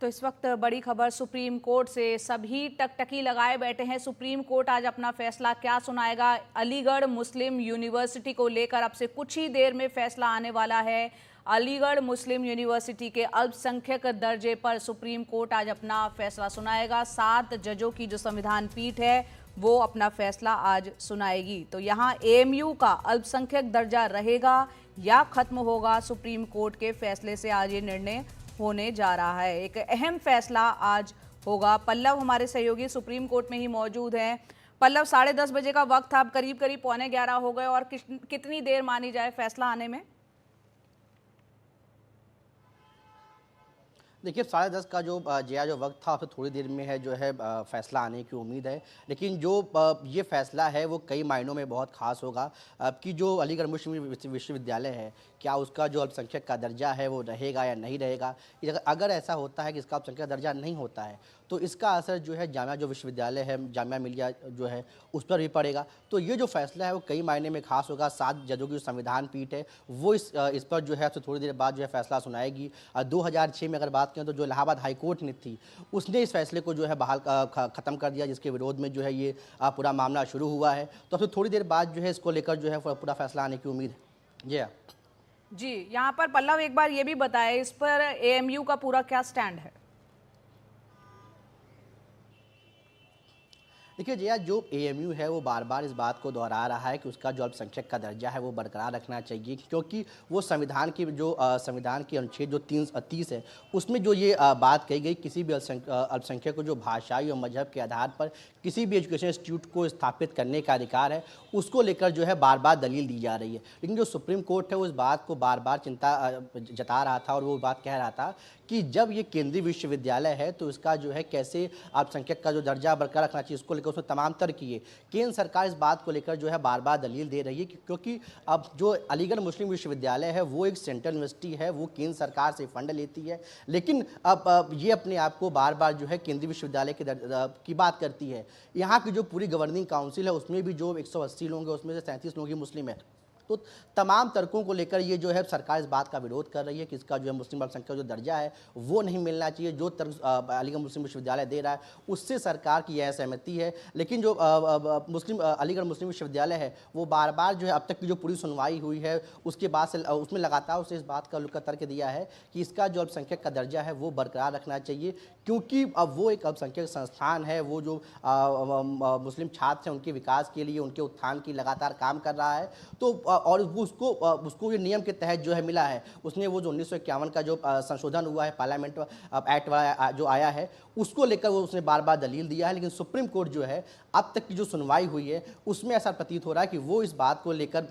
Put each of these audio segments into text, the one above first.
तो इस वक्त बड़ी खबर सुप्रीम कोर्ट से, सभी टकटकी लगाए बैठे हैं। सुप्रीम कोर्ट आज अपना फैसला क्या सुनाएगा? अलीगढ़ मुस्लिम यूनिवर्सिटी को लेकर अब से कुछ ही देर में फैसला आने वाला है। अलीगढ़ मुस्लिम यूनिवर्सिटी के अल्पसंख्यक दर्जे पर सुप्रीम कोर्ट आज अपना फैसला सुनाएगा। 7 जजों की जो संविधान पीठ है वो अपना फैसला आज सुनाएगी। तो यहाँ एएमयू का अल्पसंख्यक दर्जा रहेगा या खत्म होगा, सुप्रीम कोर्ट के फैसले से आज ये निर्णय होने जा रहा है। एक अहम फैसला आज होगा। पल्लव हमारे सहयोगी सुप्रीम कोर्ट में ही मौजूद हैं। पल्लव, 10:30 बजे का वक्त था, अब करीब 11:45 हो गए और कितनी देर मानी जाए फैसला आने में? देखिए 10:30 का जो जो वक्त था उससे थोड़ी देर में है जो है फैसला आने की उम्मीद है। लेकिन जो ये फैसला है वो कई मायनों में बहुत खास होगा कि जो अलीगढ़ मुस्लिम विश्वविद्यालय है, क्या उसका जो अल्पसंख्यक का दर्जा है वो रहेगा या नहीं रहेगा। अगर ऐसा होता है कि इसका अल्पसंख्यक दर्जा नहीं होता है तो इसका असर जो है जामिया जो विश्वविद्यालय है, जामिया मिलिया जो है उस पर भी पड़ेगा। तो ये जो फैसला है वो कई मायने में खास होगा। 7 जजों की जो संविधान पीठ है वो इस पर जो है थोड़ी देर बाद जो है फैसला सुनाएगी। 2006 में अगर बात करें तो जो इलाहाबाद हाई कोर्ट ने थी उसने इस फैसले को जो है बहाल ख़त्म कर दिया, जिसके विरोध में जो है ये पूरा मामला शुरू हुआ है। तो फिर थोड़ी देर बाद जो है इसको लेकर जो है पूरा फैसला आने की उम्मीद है। जी, यहाँ पर पल्लव एक बार ये भी बताएं, इस पर एएमयू का पूरा क्या स्टैंड है? देखिए जया, जो एएमयू है वो बार बार इस बात को दोहरा रहा है कि उसका जो अल्पसंख्यक का दर्जा है वो बरकरार रखना चाहिए, क्योंकि वो संविधान की जो संविधान की अनुच्छेद जो 330 है उसमें जो ये बात कही गई, किसी भी अल्पसंख्यक को जो भाषाई और मजहब के आधार पर किसी भी एजुकेशन इंस्टीट्यूट को स्थापित करने का अधिकार है, उसको लेकर जो है बार बार दलील दी जा रही है। लेकिन जो सुप्रीम कोर्ट है वो इस बात को बार बार चिंता जता रहा था और वो बात कह रहा था कि जब ये केंद्रीय विश्वविद्यालय है तो इसका जो है कैसे अल्पसंख्यक का जो दर्जा बरकरार रखना चाहिए, इसको लेकर उसने तमाम तर्क किए। केंद्र सरकार इस बात को लेकर जो है बार बार दलील दे रही है क्योंकि अब जो अलीगढ़ मुस्लिम विश्वविद्यालय है वो एक सेंट्रल यूनिवर्सिटी है, वो केंद्र सरकार से फंड लेती है। लेकिन अब ये अपने आप को बार बार जो है केंद्रीय विश्वविद्यालय की बात करती है। यहाँ की जो पूरी गवर्निंग काउंसिल है उसमें भी जो 180 लोग हैं उसमें से 37 लोग ही मुस्लिम है। तो तमाम तर्कों को लेकर ये जो है सरकार इस बात का विरोध कर रही है कि इसका जो है मुस्लिम अल्पसंख्यक का जो दर्जा है वो नहीं मिलना चाहिए। जो तर्क अलीगढ़ मुस्लिम विश्वविद्यालय दे रहा है उससे सरकार की यह सहमति है। लेकिन जो अलीगढ़ मुस्लिम विश्वविद्यालय है वो बार बार जो है अब तक की जो पूरी सुनवाई हुई है उसके बाद से उसमें लगातार उसे इस बात का तर्क दिया है कि इसका जो अल्पसंख्यक का दर्जा है वो बरकरार रखना चाहिए, क्योंकि अब वो एक अल्पसंख्यक संस्थान है। वो जो मुस्लिम छात्र हैं उनके विकास के लिए, उनके उत्थान की लगातार काम कर रहा है। तो और उसको ये नियम के तहत जो है मिला है। उसने वो जो 1951 का जो संशोधन हुआ है, पार्लियामेंट एक्ट वाला जो आया है, उसको लेकर वो उसने बार बार दलील दिया है। लेकिन सुप्रीम कोर्ट जो है अब तक की जो सुनवाई हुई है उसमें ऐसा प्रतीत हो रहा है कि वो इस बात को लेकर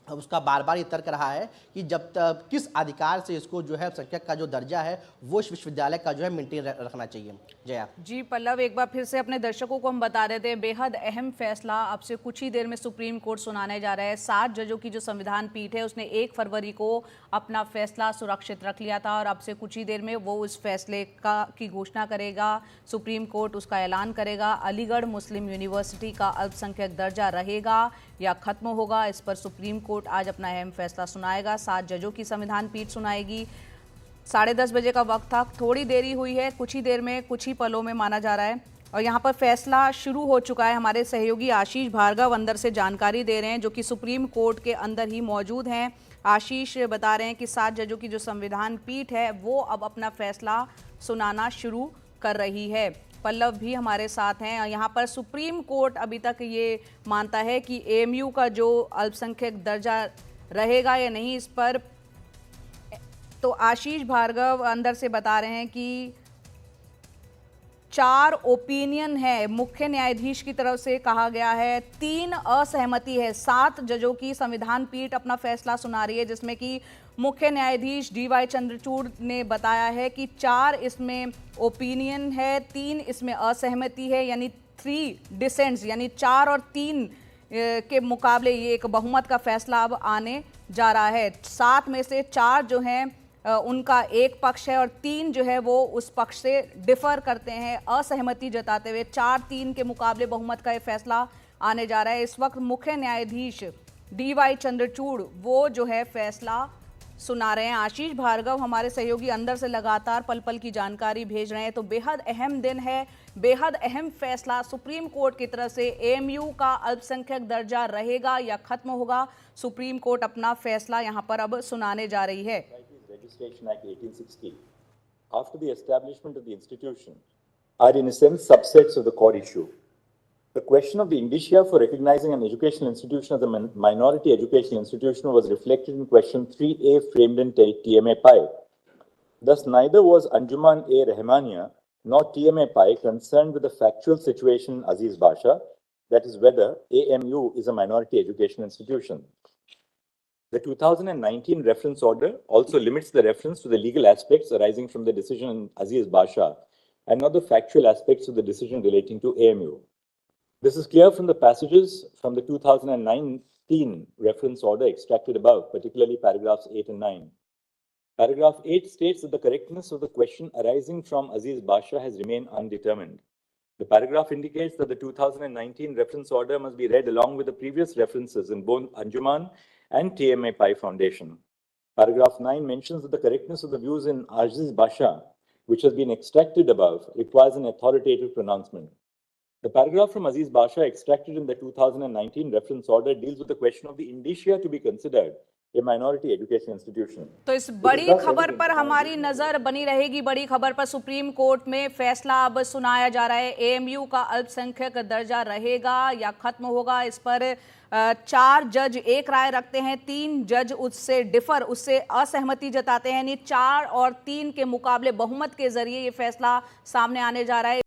उसका बार बार ये तर्क रहा है कि जब तक किस अधिकार से इसको जो है अल्पसंख्यक का जो दर्जा है वो इस विश्वविद्यालय का जो है मेंटेन रखना चाहिए। जया जी पल्लव, एक बार फिर से अपने दर्शकों को हम बता देते हैं, बेहद अहम फैसला अब से कुछ ही देर में सुप्रीम कोर्ट सुनाने जा रहा है। 7 जजों की जो संविधान पीठ है उसने 1 फरवरी को अपना फैसला सुरक्षित रख लिया था और अब से कुछ ही देर में वो उस फैसले की घोषणा करेगा। सुप्रीम कोर्ट उसका ऐलान करेगा। अलीगढ़ मुस्लिम यूनिवर्सिटी का अल्पसंख्यक दर्जा रहेगा या खत्म होगा, इस पर सुप्रीम कोर्ट आज अपना अहम फैसला सुनाएगा। 7 जजों की संविधान पीठ सुनाएगी। 10:30 बजे का वक्त था, थोड़ी देरी हुई है, कुछ ही देर में, कुछ ही पलों में माना जा रहा है और यहाँ पर फैसला शुरू हो चुका है। हमारे सहयोगी आशीष भार्गव अंदर से जानकारी दे रहे हैं, जो कि सुप्रीम कोर्ट के अंदर ही मौजूद हैं। आशीष बता रहे हैं कि 7 जजों की जो संविधान पीठ है वो अब अपना फैसला सुनाना शुरू कर रही है। पल्लव भी हमारे साथ हैं और यहाँ पर सुप्रीम कोर्ट अभी तक ये मानता है कि एएमयू का जो अल्पसंख्यक दर्जा रहेगा या नहीं, इस पर तो आशीष भार्गव अंदर से बता रहे हैं कि 4 ओपिनियन है, मुख्य न्यायाधीश की तरफ से कहा गया है, 3 असहमति है। 7 जजों की संविधान पीठ अपना फैसला सुना रही है, जिसमें कि मुख्य न्यायाधीश DY चंद्रचूड़ ने बताया है कि 4 इसमें ओपिनियन है, 3 इसमें असहमति है, यानी 3 डिसेंट्स, यानी 4 और 3 के मुकाबले ये एक बहुमत का फैसला अब आने जा रहा है। 7 में से 4 जो हैं उनका एक पक्ष है और 3 जो है वो उस पक्ष से डिफर करते हैं, असहमति जताते हुए। 4-3 के मुकाबले बहुमत का ये फैसला आने जा रहा है। इस वक्त मुख्य न्यायाधीश DY चंद्रचूड़ वो जो है फैसला सुना रहे हैं। आशीष भार्गव हमारे सहयोगी अंदर से लगातार पल पल की जानकारी भेज रहे हैं। तो बेहद अहम दिन है, बेहद अहम फैसला सुप्रीम कोर्ट की तरफ से। एएमयू का अल्पसंख्यक दर्जा रहेगा या खत्म होगा, सुप्रीम कोर्ट अपना फैसला यहां पर अब सुनाने जा रही है। Registration Act 1860, after the establishment of the institution, are in a sense subsets of the core issue. The question of the indicia for recognizing an educational institution as a minority educational institution was reflected in question 3A framed in TMA Pi. Thus, neither was Anjuman A. Rahmania nor TMA Pi concerned with the factual situation Aziz Basha, that is whether AMU is a minority educational institution. The 2019 reference order also limits the reference to the legal aspects arising from the decision in Aziz Basha and not the factual aspects of the decision relating to AMU. This is clear from the passages from the 2019 reference order extracted above, particularly paragraphs 8 and 9. Paragraph 8 states that the correctness of the question arising from Aziz Basha has remained undetermined. The paragraph indicates that the 2019 reference order must be read along with the previous references in both Anjuman and TMA Pi Foundation. Paragraph 9 mentions that the correctness of the views in Aziz Basha, which has been extracted above, requires an authoritative pronouncement. The paragraph from Aziz Basha extracted in the 2019 reference order deals with the question of the indicia to be considered a minority education institution. तो इस बड़ी खबर पर हमारी नजर बनी रहेगी। बड़ी खबर पर सुप्रीम कोर्ट में फैसला अब सुनाया जा रहा है। एएमयू का अल्पसंख्यक दर्जा रहेगा या खत्म होगा, इस पर 4 जज एक राय रखते हैं, 3 जज उससे असहमति जताते हैं। यानी 4 और 3 के मुकाबले बहुमत के जरिए ये फैसला सामने आने जा रहा है।